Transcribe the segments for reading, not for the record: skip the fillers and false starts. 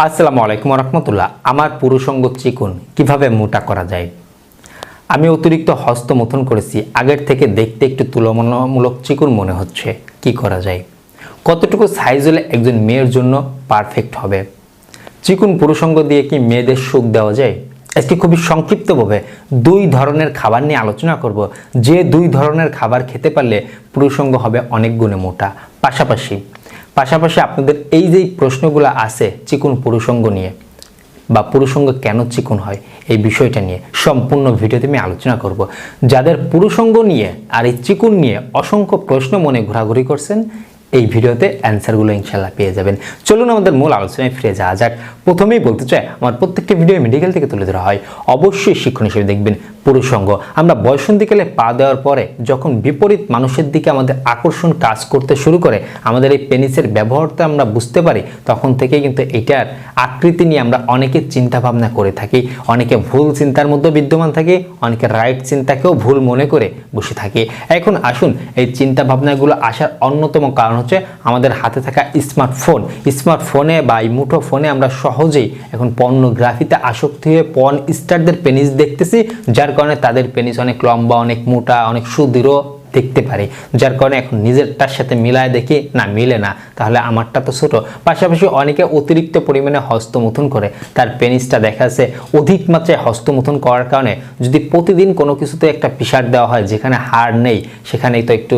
আসসালামু আলাইকুম রহমতুল্লাহ। আমার পুরুষঙ্গ চিকুন কিভাবে মোটা করা যায়। আমি অতিরিক্ত হস্তমৈথুন করেছি, আগের থেকে দেখতে একটু তুলনামূলক চিকুন মনে হচ্ছে। কি করা যায়? কতটুকু সাইজ হলে একজন মেয়ের জন্য পারফেক্ট হবে? চিকুন পুরুষঙ্গ দিয়ে কি মেয়েদের সুখ দেওয়া যায়? আজকে খুবই সংক্ষিপ্তভাবে দুই ধরনের খাবার নিয়ে আলোচনা করব, যে দুই ধরনের খাবার খেতে পারলে পুরুষঙ্গ হবে অনেক গুণে মোটা। পাশাপাশি আপনাদের এই যে প্রশ্নগুলো আছে চিকুন পুরুষঙ্গ নিয়ে বা পুরুষঙ্গ কেন চিকুন হয়, এই বিষয়টা নিয়ে সম্পূর্ণ ভিডিওতে আমি আলোচনা করব। যাদের পুরুষঙ্গ নিয়ে আর এই চিকুন নিয়ে অসংখ্য প্রশ্ন মনে ঘোরাঘুরি করছেন, এই ভিডিওতে অ্যান্সারগুলো ইনশাল্লাহ পেয়ে যাবেন। চলুন আমাদের মূল আলোচনায় ফিরে যাওয়া যাক। প্রথমেই বলতে চাই, আমার প্রত্যেকটা ভিডিও মেডিকেল থেকে তুলে ধরা হয়, অবশ্যই শিক্ষণ হিসেবে দেখবেন। পুরুষঙ্গ আমরা বয়সন্ধিকালে পা দেওয়ার পরে যখন বিপরীত মানুষের দিকে আমাদের আকর্ষণ কাজ করতে শুরু করে, আমাদের এই পেনিসের ব্যবহারটা আমরা বুঝতে পারি, তখন থেকে কিন্তু এটার আকৃতি নিয়ে আমরা অনেকে চিন্তা ভাবনা করে থাকি। অনেকে ভুল চিন্তার মধ্যে বিদ্যমান থাকে, অনেকে রাইট চিন্তাকেও ভুল মনে করে বসে থাকি। এখন আসুন, এই চিন্তা ভাবনাগুলো আসার অন্যতম কারণ হচ্ছে আমাদের হাতে থাকা স্মার্টফোনে বা এই মুঠো ফোনে আমরা সহজেই এখন পর্নোগ্রাফিতে আসক্তি হয়ে পর্ন স্টারদের পেনিস দেখতেছি, যার কারণে তাদের পেনিস অনেক লম্বা, অনেক মোটা, অনেক সুদৃঢ় দেখতে পারে, যার কারণে এখন নিজেরটার সাথে মিলায় দেখি না, মিলে না, তাহলে আমারটা তো ছোট। পাশাপাশি অনেকে অতিরিক্ত পরিমাণে হস্তমৈথুন করে, তার পেনিসটা দেখা যাচ্ছে অধিক মাত্রায় হস্তমৈথুন করার কারণে যদি প্রতিদিন কোনো কিছুতে একটা প্রেসার দেওয়া হয়, যেখানে হাড় নেই সেখানেই তো একটু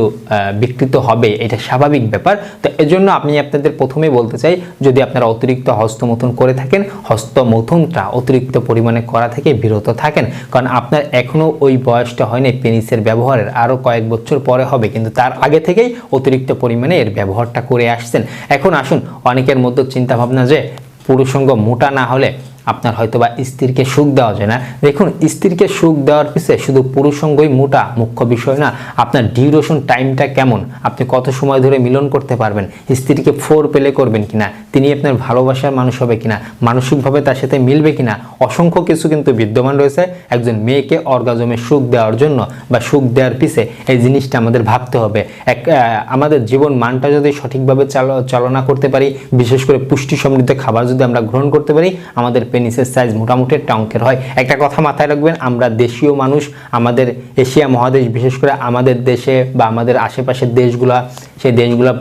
বিকৃত হবে, এটা স্বাভাবিক ব্যাপার। তো এজন্য আমি আপনাদের প্রথমেই বলতে চাই, যদি আপনারা অতিরিক্ত হস্তমৈথুন করে থাকেন, হস্তমৈথুনটা অতিরিক্ত পরিমাণে করা থেকে বিরত থাকেন, কারণ আপনার এখনো ওই বয়সটা হয়নি পেনিসের ব্যবহারের, আরও কয়েক বছর পরে হবে, কিন্তু তার আগে থেকেই অতিরিক্ত পরিমাণে এর ব্যবহারটা করে আসছেন। এখন আসুন, অনেকের মধ্যে চিন্তা ভাবনা যে পুরুষঙ্গ মোটা না হলে আপনার হয়তোবা স্ত্রীকে সুখ দেওয়া যায় না। দেখুন, স্ত্রীকে সুখ দেওয়ার পিছনে শুধু পুরুষঙ্গই মোটা মুখ্য বিষয় না, আপনার ডিউরেশন টাইমটা কেমন, আপনি কত সময় ধরে মিলন করতে পারবেন, স্ত্রীকে ফোর পেলে করবেন কিনা, তিনি আপনার ভালোবাসার মানুষ হবে কিনা, মানসিকভাবে তার সাথে মিলবে কিনা, অসংখ্য কিছু কিন্তু বিদ্যমান রয়েছে একজন মেয়েকে অর্গাজমে সুখ দেওয়ার জন্য বা সুখ দেওয়ার পিছে। এই জিনিসটা আমাদের ভাবতে হবে। আমাদের জীবন মানটা যদি সঠিকভাবে চালনা করতে পারি, বিশেষ করে পুষ্টি সমৃদ্ধ খাবার যদি আমরা গ্রহণ করতে পারি, আমাদের পেনিসের সাইজ মোটামুটি একটা অঙ্কের হয়। একটা কথা মাথায় রাখবেন, আমরা দেশীয় মানুষ, আমাদের এশিয়া মহাদেশ, বিশেষ করে আমাদের দেশে বা আমাদের আশেপাশের দেশগুলা, সেই দেশগুলা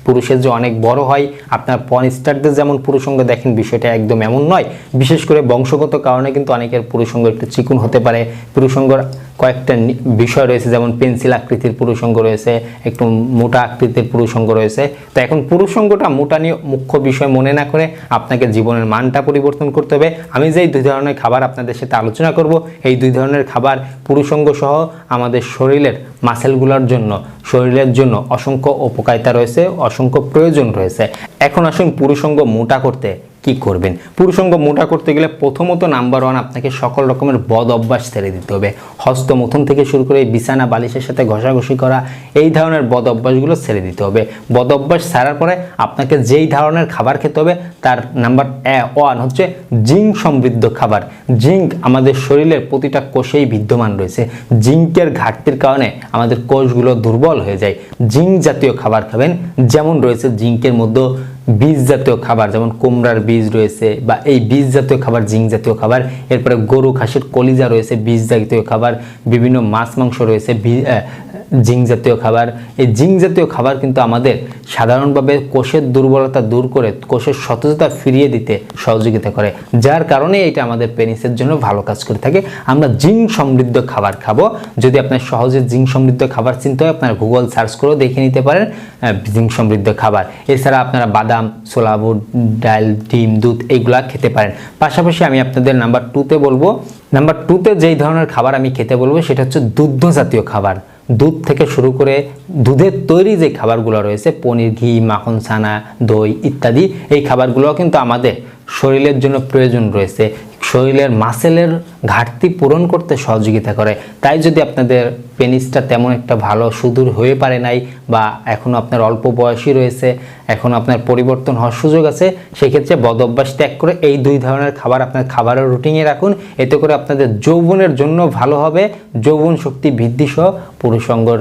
পুরুষের যে অনেক বড় হয়, আপনার পর্ন স্টারদের যেমন পুরুষঙ্গ দেখেন, বিষয়টা একদম এমন নয়। বিশেষ করে বংশগত কারণে কিন্তু অনেকের পুরুষঙ্গ একটু চিকুন হতে পারে। পুরুষঙ্গর কয়েকটা বিষয় রয়েছে, যেমন পেন্সিল আকৃতির পুরুষঙ্গ রয়েছে, একটু মোটা আকৃতির পুরুষঙ্গ রয়েছে। তো এখন পুরুষঙ্গটা মোটা নিয়ে মুখ্য বিষয় মনে না করে আপনাকে জীবনের মানটা পরিবর্তন করতে হবে। আমি যেই দুই ধরনের খাবার আপনাদের সাথে আলোচনা করব, এই দুই ধরনের খাবার পুরুষঙ্গ সহ আমাদের শরীরের মাসেলগুলোর জন্য, শরীরের জন্য অসংখ্য উপকারিতা রয়েছে, অসংখ্য প্রয়োজন রয়েছে। এখন আসুন, পুরুষঙ্গ মোটা করতে কি করবেন। পুরুষঙ্গ মোটা করতে গেলে প্রথমত নাম্বার 1, আপনাকে সকল রকমের বদ অভ্যাস ছেড়ে দিতে হবে। হস্তমৈথুন থেকে শুরু করে বিছানা বালিশের সাথে ঘষাঘষি করা, এই ধরনের বদ অভ্যাসগুলো ছেড়ে দিতে হবে। বদ অভ্যাস ছাড়ার পরে আপনাকে যেই ধরনের খাবার খেতে হবে, তার নাম্বার 1 হচ্ছে জিঙ্ক সমৃদ্ধ খাবার। জিঙ্ক আমাদের শরীরের প্রতিটা কোষেই বিদ্যমান রয়েছে। জিঙ্কের ঘাটতির কারণে আমাদের কোষগুলো দুর্বল হয়ে যায়। জিঙ্ক জাতীয় খাবার খাবেন, যেমন রয়েছে জিঙ্কের মধ্যে বীজ জাতীয় খাবার, যেমন কুমড়ার বীজ রয়েছে, বা এই বীজ জাতীয় খাবার জিঙ্ক জাতীয় খাবার। এরপরে গরু খাসির কলিজা রয়েছে, বীজ জাতীয় খাবার। বিভিন্ন মাছ মাংস রয়েছে, জিঙ্ক জাতীয় খাবার। এই জিঙ্ক জাতীয় খাবার কিন্তু আমাদের সাধারণভাবে কোষের দুর্বলতা দূর করে কোষের সতেজতা ফিরিয়ে দিতে সহযোগিতা করে, যার কারণে এটা আমাদের পেনিসের জন্য ভালো কাজ করে থাকে। আমরা জিঙ্ক সমৃদ্ধ খাবার খাবো। যদি আপনার সহজে জিঙ্ক সমৃদ্ধ খাবার চিনতে হয়, আপনার গুগল সার্চ করেও দেখে নিতে পারেন জিঙ্ক সমৃদ্ধ খাবার। এছাড়া আপনারা বাদাম, ছোলা বুট, ডাল, ডিম, দুধ এইগুলা খেতে পারেন। পাশাপাশি আমি আপনাদের নাম্বার 2তে বলবো, নাম্বার 2তে যেই ধরনের খাবার আমি খেতে বলবো সেটা হচ্ছে দুগ্ধ জাতীয় খাবার। দুধ থেকে শুরু করে দুধের তৈরি যে খাবারগুলো রয়েছে, পনির, ঘি, মাখন, ছানা, দই ইত্যাদি, এই খাবারগুলো কিন্তু আমাদের শরীরের জন্য প্রয়োজন রয়েছে। শরীরের মাসেলের ঘাটতি পূরণ করতে সহযোগিতা করে। তাই যদি আপনাদের পেনিসটা তেমন একটা ভালো সুদূর হয়ে পারে নাই, বা এখনও আপনার অল্প বয়সী রয়েছে, এখন আপনার পরিবর্তন হওয়ার সুযোগ আছে, সেক্ষেত্রে বদ অভ্যাস ত্যাগ করে এই দুই ধরনের খাবার আপনার খাবারের রুটিনে রাখুন। এতে করে আপনাদের যৌবনের জন্য ভালো হবে, যৌবন শক্তি বৃদ্ধি সহ পুরুষঙ্গর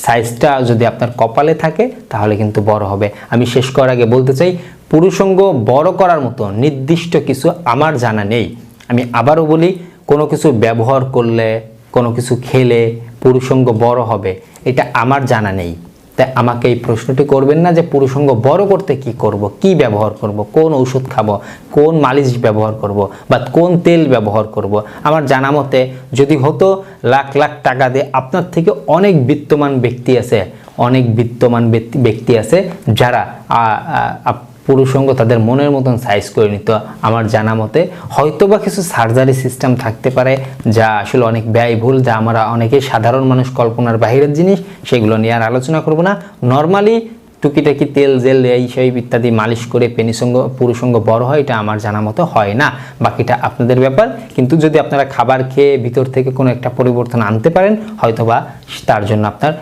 সাইজটা যদি আপনার কপালে থাকে তাহলে কিন্তু বড় হবে। আমি শেষ করার আগে বলতে চাই, পুরুষঙ্গ বড় করার মতো নির্দিষ্ট কিছু আমার জানা নেই। আমি আবারও বলি, কোনো কিছু ব্যবহার করলে, কোনো কিছু খেলে পুরুষঙ্গ বড় হবে, এটা আমার জানা নেই। তাই আমাকে এই প্রশ্নটি করবেন না যে পুরুষঙ্গ বড় করতে কি করব, কি ব্যবহার করব, কোন ওষুধ খাবো, কোন মালিশ ব্যবহার করব, বা কোন তেল ব্যবহার করব। আমার জানা মতে যদি হতো, লাখ লাখ টাকা দিয়ে আপনার থেকে অনেক বিত্তমান ব্যক্তি আছে, অনেক বিত্তমান ব্যক্তি আছে যারা পুরুষঙ্গ তাদের মনের মতন সাইজ করে নিত। আমার জানা মতে হয়তোবা কিছু সার্জারি সিস্টেম থাকতে পারে যা আসলে অনেক ব্যয়বহুল, যা আমরা অনেকেই সাধারণ মানুষ কল্পনার বাইরের জিনিস, সেগুলো নিয়ে আর আলোচনা করব না। নর্মালি টুকিটাকি তেল জেল এই সেই ইত্যাদি মালিশ করে পুরুষঙ্গ বড় হয়, এটা আমার জানা মতো হয় না। বাকিটা আপনাদের ব্যাপার। কিন্তু যদি আপনারা খাবার খেয়ে ভিতর থেকে কোনো একটা পরিবর্তন আনতে পারেন, হয়তোবা তার জন্য আপনার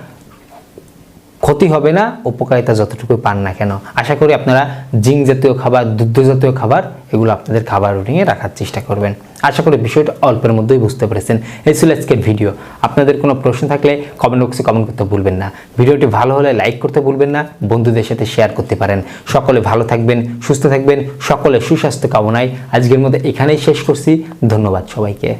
ক্ষতি হবে না, উপকারিতা যতটুকু পান না কেন। আশা করি আপনারা জিঙ্ক জাতীয় খাবার, দুগ্ধ জাতীয় খাবার, এগুলো আপনাদের খাবার রুটিনে রাখার চেষ্টা করবেন। আশা করি বিষয়টা অল্পের মধ্যেই বুঝতে পেরেছেন। এই ছিল আজকের ভিডিও। আপনাদের কোনো প্রশ্ন থাকলে কমেন্ট বক্সে কমেন্ট করতে ভুলবেন না। ভিডিওটি ভালো হলে লাইক করতে ভুলবেন না, বন্ধুদের সাথে শেয়ার করতে পারেন। সকলে ভালো থাকবেন, সুস্থ থাকবেন, সকলে সুস্বাস্থ্য কামনায় আজকের মধ্যে এখানেই শেষ করছি। ধন্যবাদ সবাইকে।